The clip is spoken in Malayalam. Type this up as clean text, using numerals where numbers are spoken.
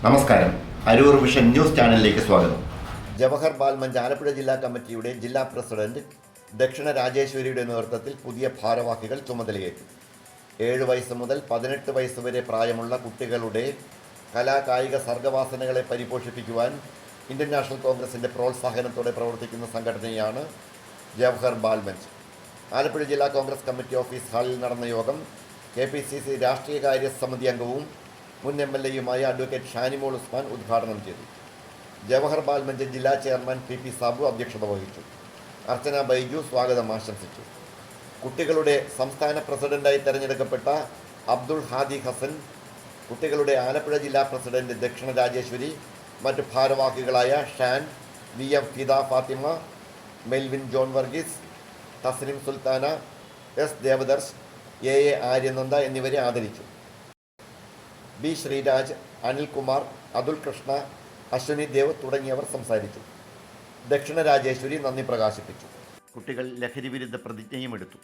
നമസ്കാരം. അരൂർ വിഷൻ ന്യൂസ് ചാനലിലേക്ക് സ്വാഗതം. ജവഹർ ബാൽമഞ്ച് ആലപ്പുഴ ജില്ലാ കമ്മിറ്റിയുടെ ജില്ലാ പ്രസിഡന്റ് ദക്ഷിണ രാജേശ്വരിയുടെ നേതൃത്വത്തിൽ പുതിയ ഭാരവാഹികൾ ചുമതലയേറ്റു. 7 വയസ്സ് മുതൽ 18 വയസ്സ് വരെ പ്രായമുള്ള കുട്ടികളുടെ കലാകായിക സർഗവാസനകളെ പരിപോഷിപ്പിക്കുവാൻ ഇന്ത്യൻ നാഷണൽ കോൺഗ്രസിൻ്റെ പ്രോത്സാഹനത്തോടെ പ്രവർത്തിക്കുന്ന സംഘടനയാണ് ജവഹർ ബാൽമഞ്ച്. ആലപ്പുഴ ജില്ലാ കോൺഗ്രസ് കമ്മിറ്റി ഓഫീസ് ഹാളിൽ നടന്ന യോഗം KPCC രാഷ്ട്രീയകാര്യ സമിതി അംഗവും മുൻ MLA അഡ്വക്കേറ്റ് ഷാനിമോൾ ഉസ്മാൻ ഉദ്ഘാടനം ചെയ്തു. ജവഹർ ബാൽമഞ്ച് ജില്ലാ ചെയർമാൻ PP സാബു അധ്യക്ഷത വഹിച്ചു. അർച്ചന ബൈജു സ്വാഗതം ആശംസിച്ചു. കുട്ടികളുടെ സംസ്ഥാന പ്രസിഡന്റായി തെരഞ്ഞെടുക്കപ്പെട്ട അബ്ദുൾ ഹാദി ഹസൻ, കുട്ടികളുടെ ആലപ്പുഴ ജില്ലാ പ്രസിഡന്റ് ദക്ഷിണ രാജേശ്വരി, മറ്റ് ഭാരവാഹികളായ Shan, VM Fida Fathima, Melvin John Varghese, Tasnim Sultana, S Devadarsh, AA Aryananda എന്നിവരെ ആദരിച്ചു. B ശ്രീരാജ്, അനിൽകുമാർ, അതുൽ കൃഷ്ണ, അശ്വനി ദേവ് തുടങ്ങിയവർ സംസാരിച്ചു. ദക്ഷിണ രാജേശ്വരി നന്ദി പ്രകാശിപ്പിച്ചു. കുട്ടികൾ ലഹരി വിരുദ്ധ പ്രതിജ്ഞയും എടുത്തു.